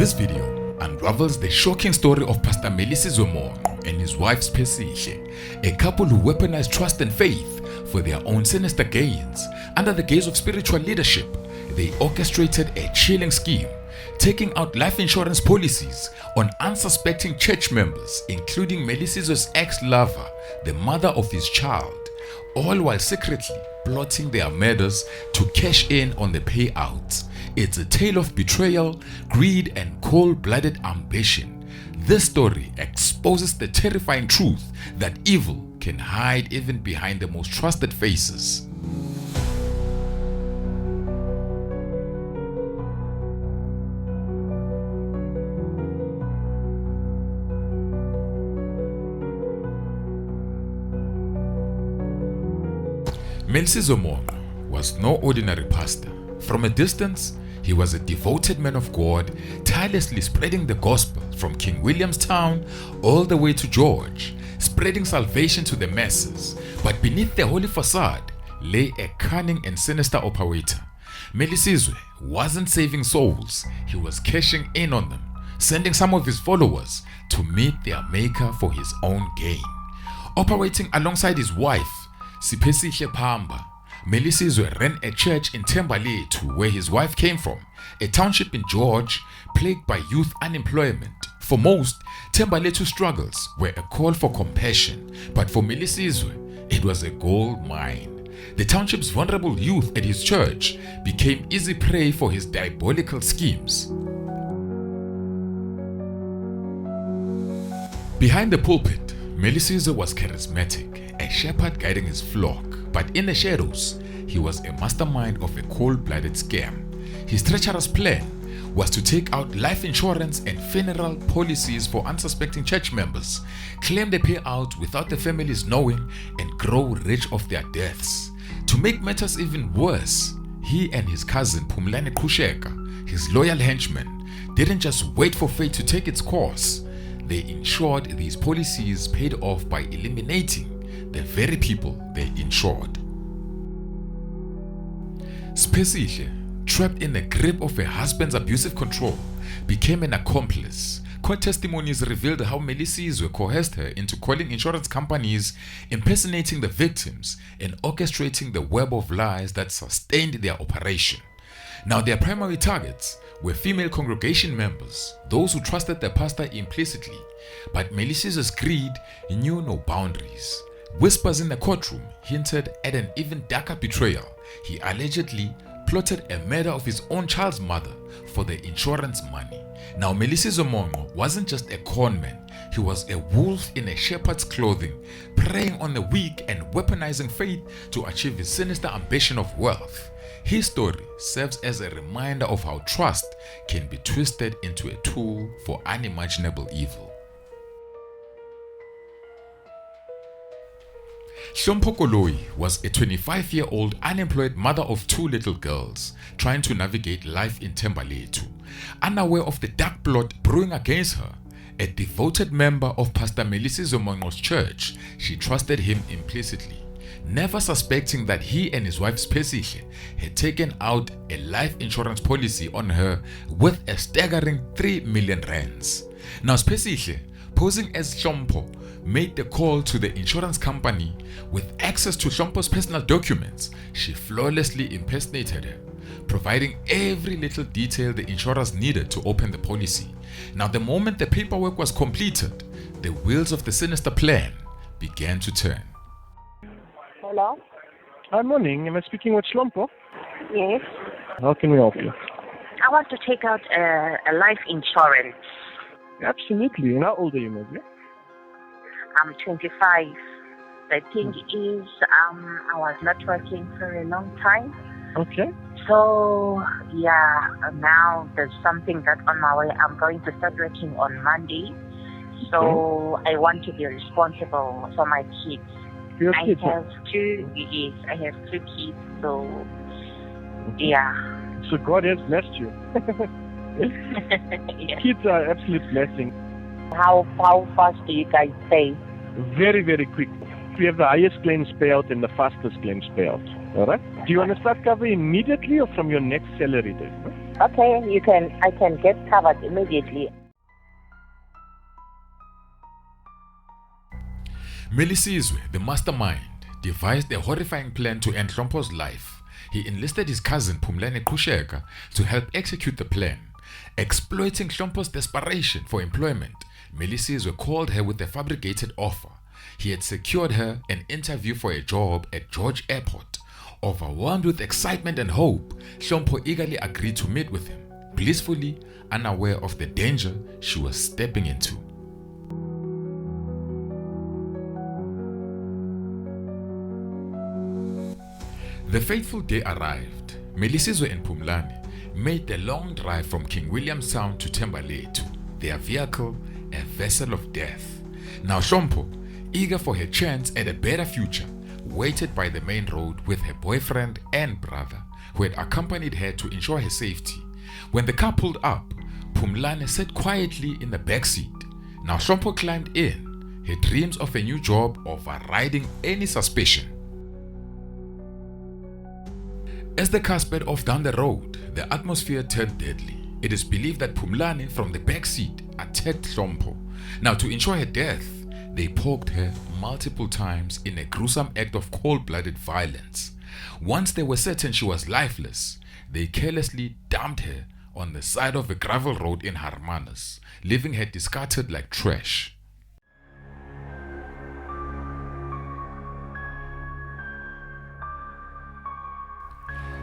This video unravels the shocking story of Pastor Ministries and his wife Spesihle, a couple who weaponized trust and faith for their own sinister gains. Under the gaze of spiritual leadership, they orchestrated a chilling scheme, taking out life insurance policies on unsuspecting church members, including Melissa's ex-lover, the mother of his child, all while secretly plotting their murders to cash in on the payouts. It's a tale of betrayal, greed, and cold-blooded ambition. This story exposes the terrifying truth that evil can hide even behind the most trusted faces. Ministries was no ordinary pastor. From a distance, he was a devoted man of God, tirelessly spreading the gospel from King Williamstown all the way to George, spreading salvation to the masses. But beneath the holy facade lay a cunning and sinister operator. Melisizwe wasn't saving souls, he was cashing in on them, sending some of his followers to meet their maker for his own gain. Operating alongside his wife, Spesihle Pamba, Melisizwe ran a church in Thembalethu, where his wife came from, a township in George plagued by youth unemployment. For most, Thembalethu struggles were a call for compassion, but for Melisizwe, it was a gold mine. The township's vulnerable youth at his church became easy prey for his diabolical schemes. Behind the pulpit, Melisizwe was charismatic, a shepherd guiding his flock. But in the shadows, he was a mastermind of a cold-blooded scam. His treacherous plan was to take out life insurance and funeral policies for unsuspecting church members, claim the payout without the families knowing, and grow rich off their deaths. To make matters even worse, he and his cousin Phumlani Khusheka, his loyal henchman, didn't just wait for fate to take its course. They ensured these policies paid off by eliminating the very people they insured. Spesihle, trapped in the grip of her husband's abusive control, became an accomplice. Court testimonies revealed how Melisizwe coerced her into calling insurance companies, impersonating the victims, and orchestrating the web of lies that sustained their operation. Now, their primary targets were female congregation members, those who trusted their pastor implicitly, but Melisizwe's greed knew no boundaries. Whispers in the courtroom hinted at an even darker betrayal. He allegedly plotted a murder of his own child's mother for the insurance money. Now, Melisizwe wasn't just a conman, he was a wolf in a shepherd's clothing, preying on the weak and weaponizing faith to achieve his sinister ambition of wealth. His story serves as a reminder of how trust can be twisted into a tool for unimaginable evil. Hlompho was a 25-year-old unemployed mother of two little girls, trying to navigate life in Thembalethu. Unaware of the dark plot brewing against her, a devoted member of Pastor Melisizwe's church, she trusted him implicitly, never suspecting that he and his wife Spesihle had taken out a life insurance policy on her with a staggering 3 million rands. Now Spesihle, posing as Hlompho, made the call to the insurance company. With access to Hlompho's personal documents, she flawlessly impersonated her, providing every little detail the insurers needed to open the policy. Now, the moment the paperwork was completed, the wheels of the sinister plan began to turn. Hello? Hi, morning. Am I speaking with Hlompho? Yes. How can we help you? I want to take out a life insurance. Absolutely. And how old are you, maybe? I'm 25. The thing is, I was not working for a long time. Okay. So, yeah, now there's something that's on my way. I'm going to start working on Monday. So, I want to be responsible for my kids. Your I kids? have two kids. So, yeah. So God has blessed you. Yes. Kids are absolute blessing. How fast do you guys pay? Very, very quick. We have the highest claims payout and the fastest claims payout. All right? Do you want to start cover immediately or from your next salary date? Okay, I can get covered immediately. Melisizwe, the mastermind, devised a horrifying plan to end Hlompho's life. He enlisted his cousin Phumlane Krusheka to help execute the plan. Exploiting Hlompho's desperation for employment, Melisizwe called her with a fabricated offer. He had secured her an interview for a job at George Airport. Overwhelmed with excitement and hope, Hlompho eagerly agreed to meet with him, blissfully unaware of the danger she was stepping into. The fateful day arrived. Melisizwe and Phumlane made the long drive from King Williamstown to Thembalethu, their vehicle a vessel of death. Now Hlompho, eager for her chance at a better future, waited by the main road with her boyfriend and brother, who had accompanied her to ensure her safety. When the car pulled up, Phumlane sat quietly in the back seat. Now Hlompho climbed in, her dreams of a new job overriding any suspicion. As the car sped off down the road, the atmosphere turned deadly. It is believed that Phumlane from the back seat attacked Hlompho. Now, to ensure her death, they poked her multiple times in a gruesome act of cold-blooded violence. Once they were certain she was lifeless, they carelessly dumped her on the side of a gravel road in Hermanus, leaving her discarded like trash.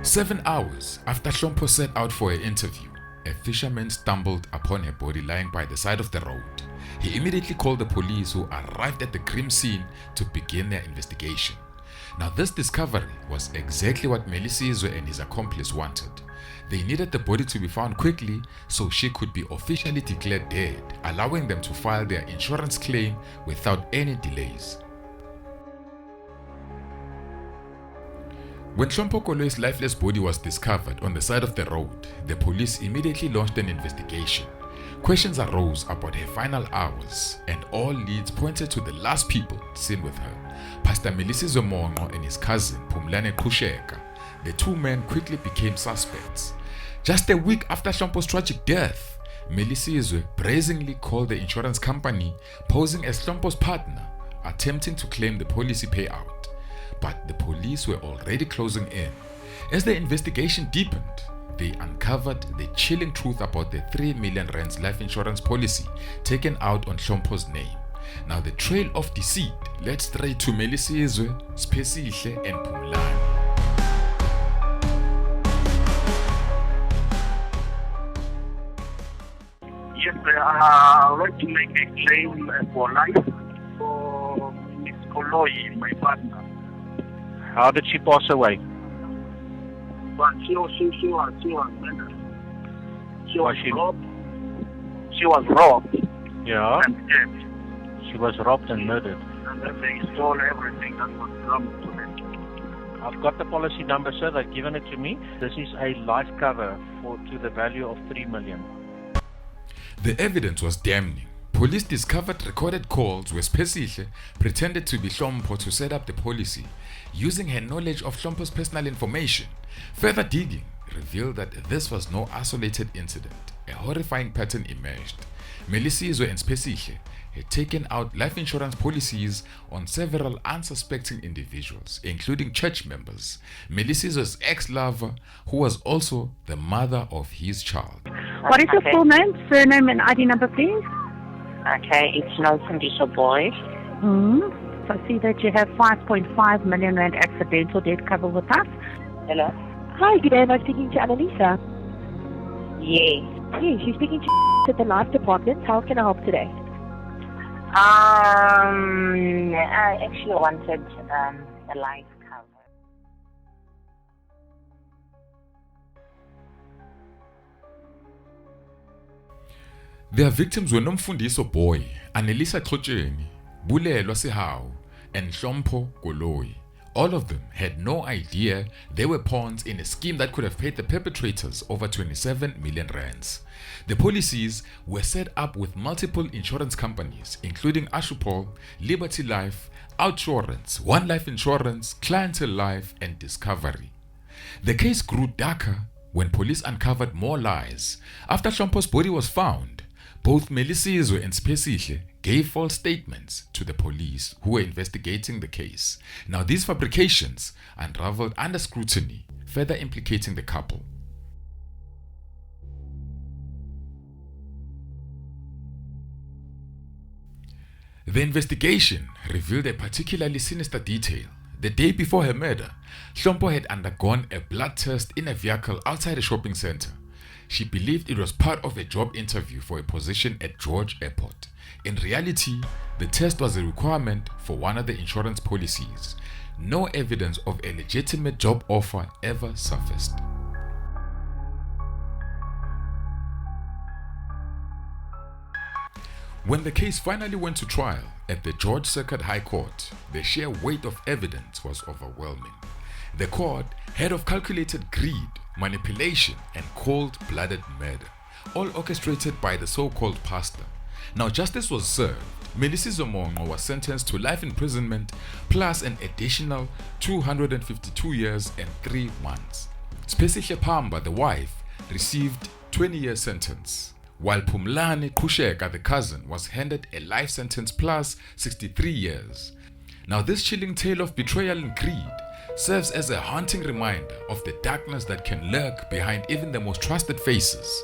Seven hours after Hlompho set out for her interview, a fisherman stumbled upon her body lying by the side of the road. He immediately called the police, who arrived at the crime scene to begin their investigation. Now this discovery was exactly what Melisizwe and his accomplice wanted. They needed the body to be found quickly so she could be officially declared dead, allowing them to file their insurance claim without any delays. When Hlompho Koloi's lifeless body was discovered on the side of the road, the police immediately launched an investigation. Questions arose about her final hours, and all leads pointed to the last people seen with her, Pastor Melisizwe Mongo and his cousin Phumlane Krusheka. The two men quickly became suspects. Just a week after Hlompho's tragic death, Melisizwe brazenly called the insurance company, posing as Hlompho's partner, attempting to claim the policy payout. But the police were already closing in. As the investigation deepened, they uncovered the chilling truth about the 3 million rands life insurance policy taken out on Hlompho's name. Now the trail of deceit led straight to Melisizwe, Spesihle and Phumlane. Yes, I want to make a claim for life for Miss Koloi, my partner. How did she pass away? But she was murdered. She was she- robbed. She was robbed Yeah. and dead. She was robbed and murdered. And then they stole everything that was belonging to them. I've got the policy number, sir. They've given it to me. This is a life cover to the value of 3 million. The evidence was damning. Police discovered recorded calls where Spesihle pretended to be Hlompho to set up the policy, using her knowledge of Hlompho's personal information. Further digging revealed that this was no isolated incident. A horrifying pattern emerged. Melisizwe and Spesihle had taken out life insurance policies on several unsuspecting individuals, including church members, Melisizwe's ex-lover, who was also the mother of his child. What is your full name, surname, and ID number, please? Okay, it's no conditional boy. So I see that you have 5.5 million rand accidental death cover with us. Hello? Hi, good day. I'm speaking to Annalisa. Yes. Yes, you're speaking to at the life department. How can I help today? I actually wanted a life cover. Their victims were Nomfundiso Boy, Annelisa Xotsheni, Bulelwa Sehau, and Hlompho Koloi. All of them had no idea they were pawns in a scheme that could have paid the perpetrators over 27 million rands. The policies were set up with multiple insurance companies, including Ashupol, Liberty Life, Outsurance, One Life Insurance, Clientele Life, and Discovery. The case grew darker when police uncovered more lies. After Hlompho's body was found, both Melisizwe and Spesihle gave false statements to the police who were investigating the case. Now these fabrications unraveled under scrutiny, further implicating the couple. The investigation revealed a particularly sinister detail. The day before her murder, Hlompho had undergone a blood test in a vehicle outside a shopping center. She believed it was part of a job interview for a position at George Airport. In reality, the test was a requirement for one of the insurance policies. No evidence of a legitimate job offer ever surfaced. When the case finally went to trial at the George Circuit High Court, the sheer weight of evidence was overwhelming. The court heard of calculated greed, manipulation, and cold-blooded murder, all orchestrated by the so-called pastor. Now justice was served. Melisizwe was sentenced to life imprisonment plus an additional 252 years and 3 months. Spesihle Phamba, the wife, received 20-year sentence, while Phumlani Qhusheka, the cousin, was handed a life sentence plus 63 years. Now this chilling tale of betrayal and greed serves as a haunting reminder of the darkness that can lurk behind even the most trusted faces.